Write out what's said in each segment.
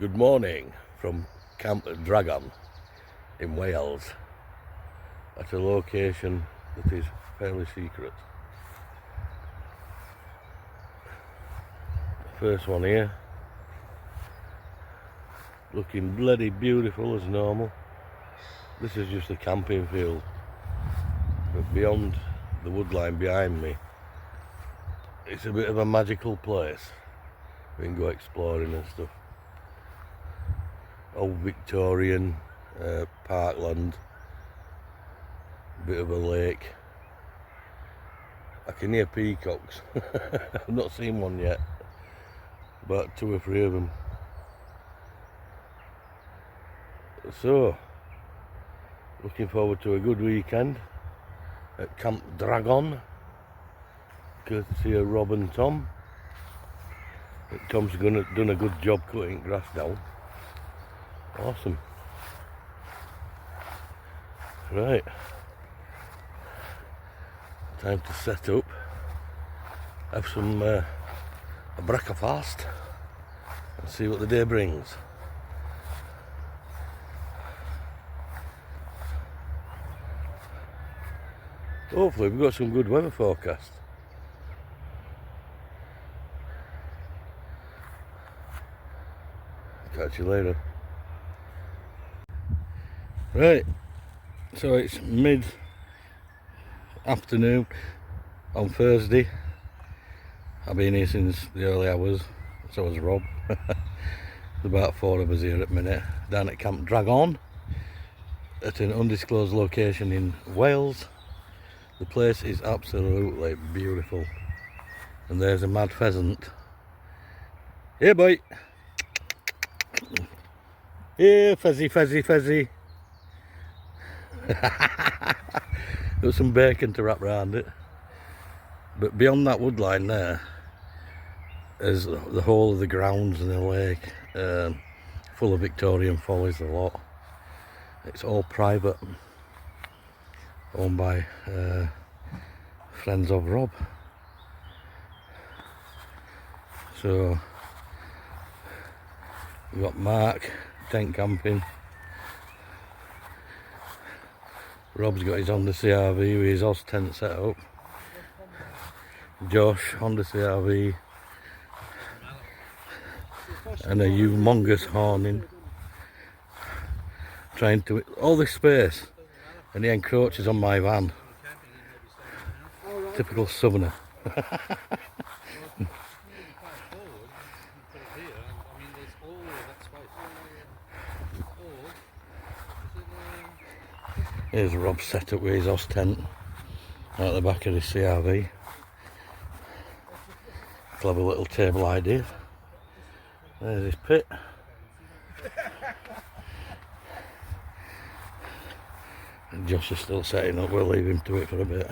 Good morning from Campervan in Wales at a location that is fairly secret. First one here, looking bloody beautiful as normal. This is just a camping field, but beyond the woodline behind me, it's a bit of a magical place. We can go exploring and stuff. Old Victorian parkland, bit of a lake. I can hear peacocks. I've not seen one yet, but 2 or 3 of them. So, looking forward to a good weekend at Camp Dragon, courtesy of Rob and Tom. Tom's done a good job cutting grass down. Awesome. Right, time to set up, have some a breakfast and see what the day brings. Hopefully we've got some good weather forecast. Catch you later. Right, so it's mid-afternoon on Thursday. I've been here since the early hours, so has Rob. There's about 4 of us here at the minute, down at Camp Dragon, at an undisclosed location in Wales. The place is absolutely beautiful. And there's a mad pheasant. Here, boy! Here, fezzy, fezzy, fezzy. Got some bacon to wrap around it. But beyond that woodline there is the whole of the grounds and the lake, full of Victorian follies, a lot. It's all private, owned by friends of Rob. So we've got Mark tent camping. Rob's got his Honda CRV with his Oz tent set up. Josh, Honda CRV, and a humongous horning, trying to all this space, and he encroaches on my van. Typical southerner. Here's Rob's set up with his Oz tent out the back of his CRV. Clever little table idea. There's his pit. And Josh is still setting up, we'll leave him to it for a bit.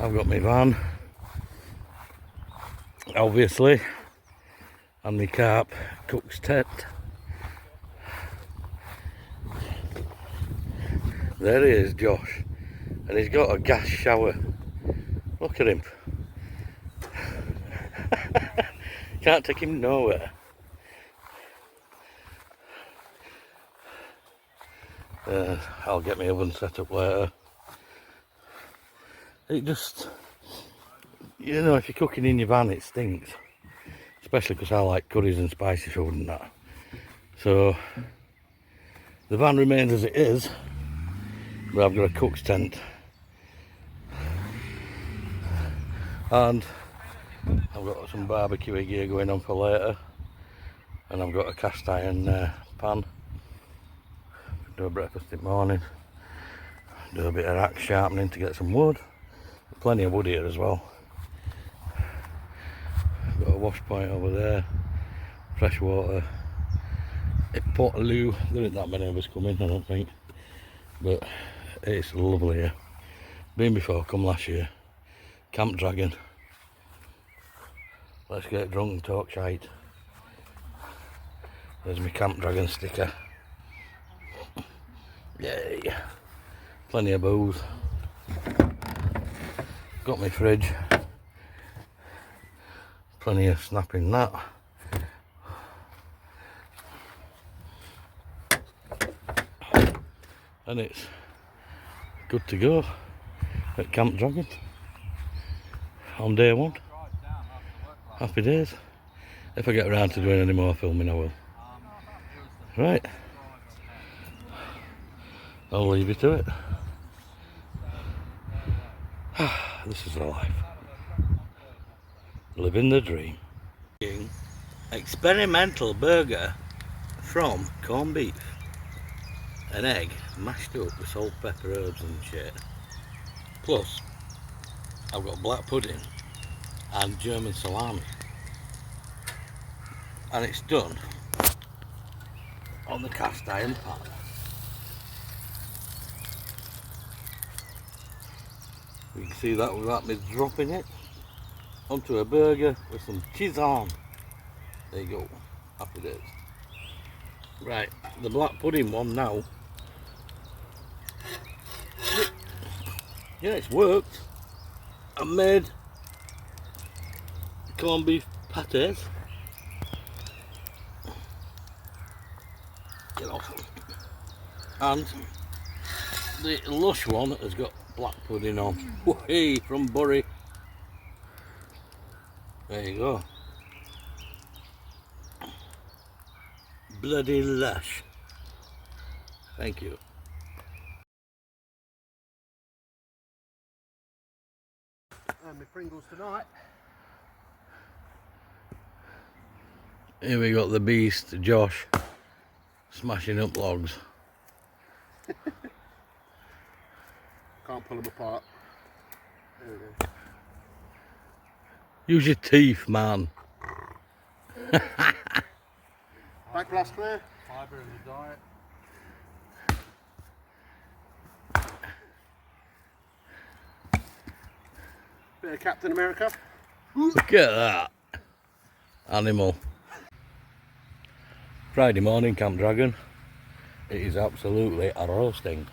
I've got my van, obviously, and my carp cook's tent. There he is, Josh, and he's got a gas shower. Look at him. Can't take him nowhere. I'll get my oven set up later. It just, you know, if you're cooking in your van it stinks. Especially because I like curries and spicy food and that. So, the van remains as it is. But I've got a cook's tent, and I've got some barbecue gear going on for later, and I've got a cast iron pan. Do a breakfast in the morning, do a bit of axe sharpening to get some wood. Plenty of wood here as well. Got a wash point over there, fresh water. At Portaloo, there ain't that many of us coming, I don't think, but it's lovely here. Been before, come last year. Camp Dragon. Let's get drunk and talk shite. There's my Camp Dragon sticker. Yay! Plenty of booze. Got my fridge. Plenty of snapping that. And it's good to go at Camp Dragon on day one. Happy days. If I get around to doing any more filming, I will. Right. I'll leave you to it. This is the life. Living the dream. Experimental burger from corned beef, an egg mashed up with salt, pepper, herbs and shit. Plus, I've got black pudding and German salami. And it's done on the cast iron pan. You can see that without me dropping it onto a burger with some cheese on. There you go. Happy days. Right, the black pudding one now. Yeah, it's worked. I made corned beef pâtés. Get off. And the lush one has got black pudding on. Hey, from Bury. There you go. Bloody lush. Thank you. And my Pringles tonight. Here we got the beast, Josh, smashing up logs. Can't pull them apart. There we go. Use your teeth, man. Back glass clear. Fibre in the diet. Bit of Captain America. Look at that. Animal. Friday morning, Camp Dragon. It is absolutely a roasting.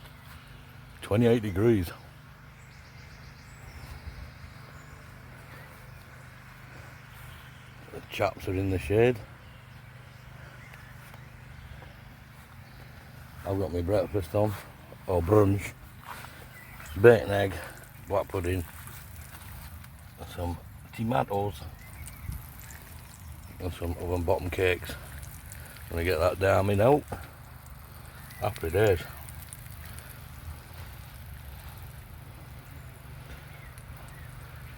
28 degrees. The chaps are in the shade. I've got my breakfast on, or brunch. Bacon, egg, black pudding, and some tomatoes, and some oven bottom cakes. Gonna get that down me now. Happy days.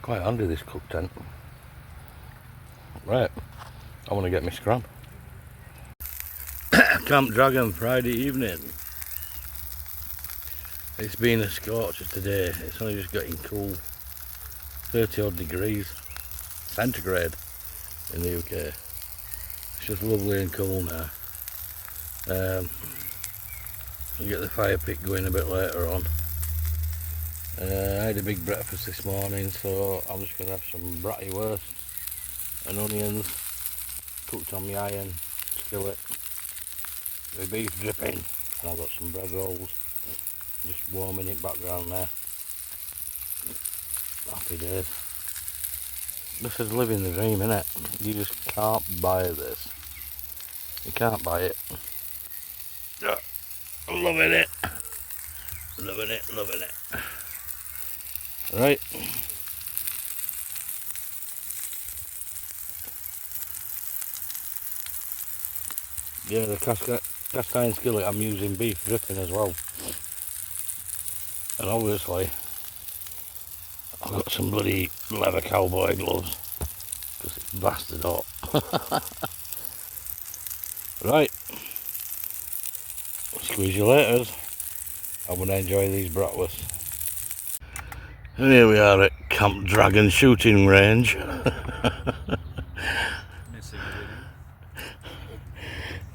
Quite handy, this cook tent. Right, I want to get my scram. Camp Dragon Friday evening. It's been a scorcher today. It's only just getting cool. 30 odd degrees centigrade in the UK. It's just lovely and cool now. We'll get the fire pit going a bit later on. I had a big breakfast this morning, so I'm just going to have some bratwurst and onions cooked on my iron skillet with beef dripping, and I've got some bread rolls just warming in background there. Happy days. This is living the dream, innit? You just can't buy this. You can't buy it. I'm loving it. Loving it, loving it. Right. Yeah, the cast iron skillet, I'm using beef dripping as well. And obviously, I've got some bloody leather cowboy gloves because it's bastard hot. Right. Squeeze you later. I want to enjoy these bratwursts. And here we are at Camp Dragon shooting range.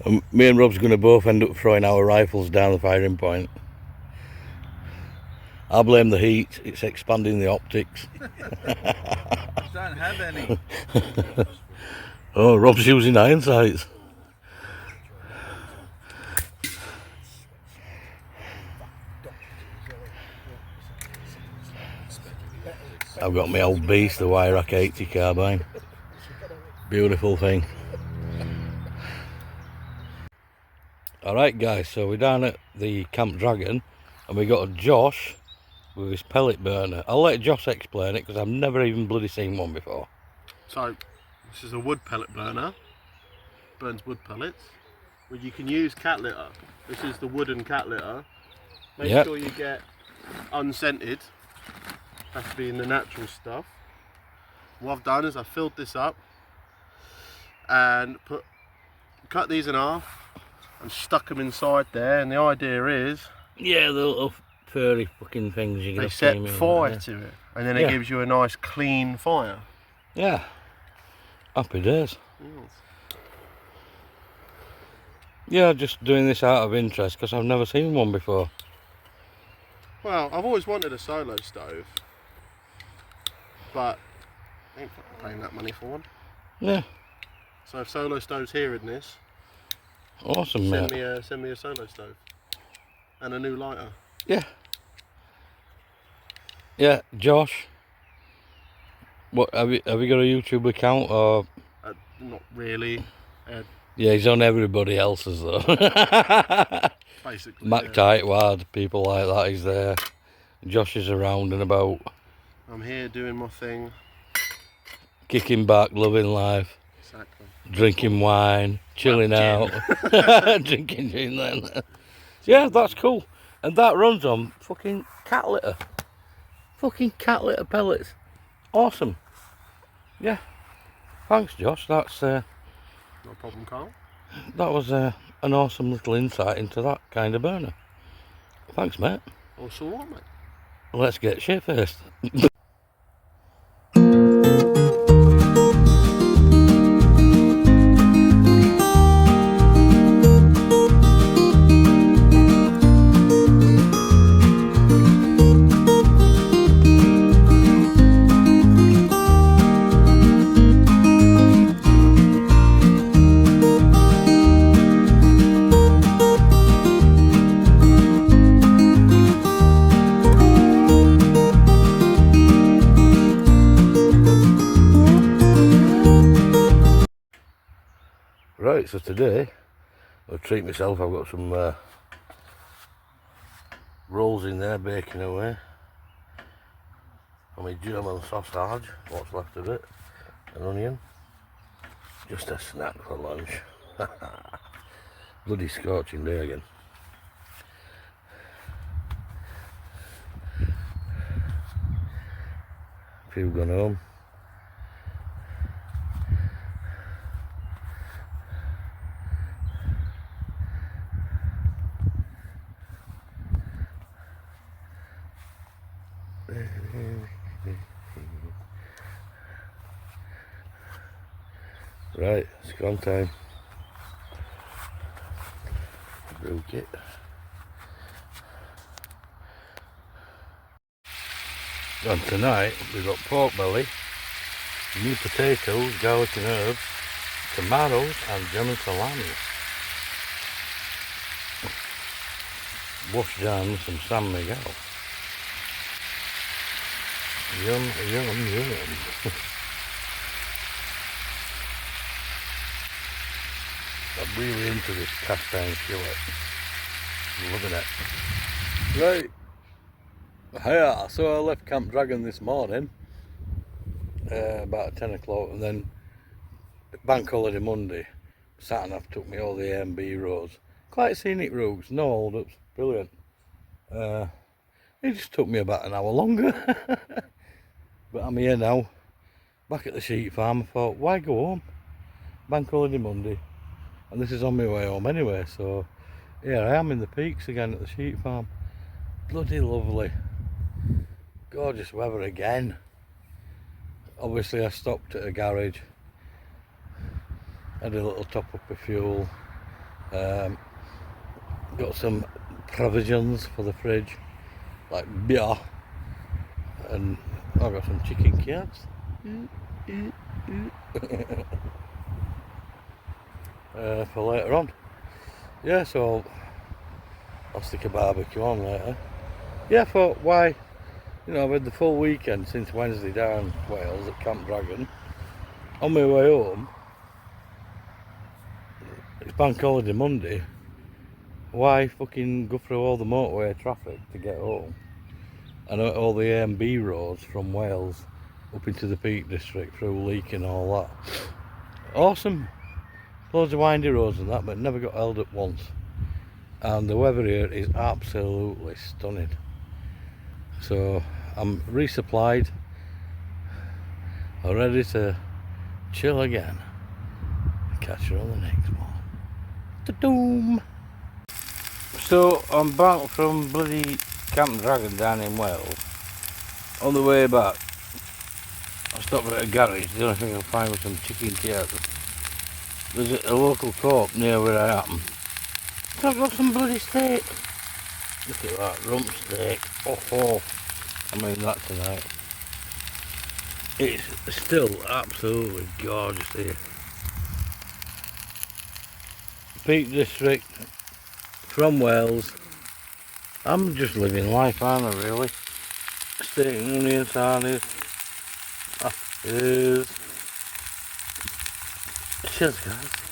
And me and Rob's going to both end up throwing our rifles down the firing point. I blame the heat, it's expanding the optics. Don't have any. Oh, Rob's using iron sights. I've got my old beast, the Wyrack 80 carbine. Beautiful thing. Alright guys, so we're down at the Camp Dragon and we got a Josh with his pellet burner. I'll let Josh explain it because I've never even bloody seen one before. So, this is a wood pellet burner. Burns wood pellets. Well, you can use cat litter. This is the wooden cat litter. Make sure you get unscented. Has to be in the natural stuff. What I've done is I've filled this up and cut these in half and stuck them inside there, and the idea is yeah, the little furry fucking things you they set fire to it, and then it gives you a nice clean fire. Yeah, happy days. Yeah, just doing this out of interest because I've never seen one before. Well, I've always wanted a solo stove, but I ain't fucking paying that money for one. Yeah. So if Solo Stove's hearing this, awesome, send mate. me a Solo Stove and a new lighter. Yeah. Yeah, Josh. What have you got a YouTube account or? Not really. Yeah, he's on everybody else's though. Basically. Mac Tightwad, people like that. He's there. Josh is around and about. I'm here doing my thing. Kicking back, loving life. Exactly. Drinking wine, chilling out. Drinking gin then. Yeah, that's cool. And that runs on fucking cat litter. Fucking cat litter pellets. Awesome. Yeah. Thanks, Josh. That's no problem, Carl. that was an awesome little insight into that kind of burner. Thanks, mate. Also, what, mate? Let's get shit first. Right, so today I'll treat myself. I've got some rolls in there baking away. And my German sausage, what's left of it, an onion. Just a snack for lunch. Bloody scorching day again. Few gone home. Right, it's gone time. Brew kit. And tonight we've got pork belly, new potatoes, garlic and herbs, tomatoes and German salami. Washed down with some San Miguel. Yum, yum, yum. I'm really into this cast iron skillet. Loving it. Right. Yeah, so I left Camp Dragon this morning, about 10 o'clock, and then Bank Holiday Monday, sat nav took me all the A and B roads. Quite scenic routes, no hold-ups, brilliant. It just took me about an hour longer. But I'm here now, back at the sheep farm. I thought, why go home? Bank Holiday Monday. And this is on my way home anyway, so here I am in the peaks again at the sheep farm. Bloody lovely. Gorgeous weather again. Obviously I stopped at a garage, had a little top up of fuel, got some provisions for the fridge, like beer, and I got some chicken kebabs. For later on. Yeah, so I'll stick a barbecue on later. Yeah, I thought, why, you know, I've had the full weekend since Wednesday down Wales at Camp Dragon. On my way home, it's bank holiday Monday. Why fucking go through all the motorway traffic to get home? And all the A and B roads from Wales up into the Peak District through Leek and all that. Awesome. Loads of windy roads and that, but never got held up once. And the weather here is absolutely stunning. So I'm resupplied. I'm ready to chill again. Catch you on the next one. Ta-doom! So I'm back from bloody Camp Dragon down in Wales. On the way back, I stopped at a garage. The only thing I can find was some chicken theatres. There's a local co-op near where I am. So I've got some bloody steak. Look at that rump steak. Oh, I mean that tonight. It's still absolutely gorgeous here. Peak District from Wales. I'm just living life, aren't I, really? Steak and onion sarnies. Cheers. Cheers, guys.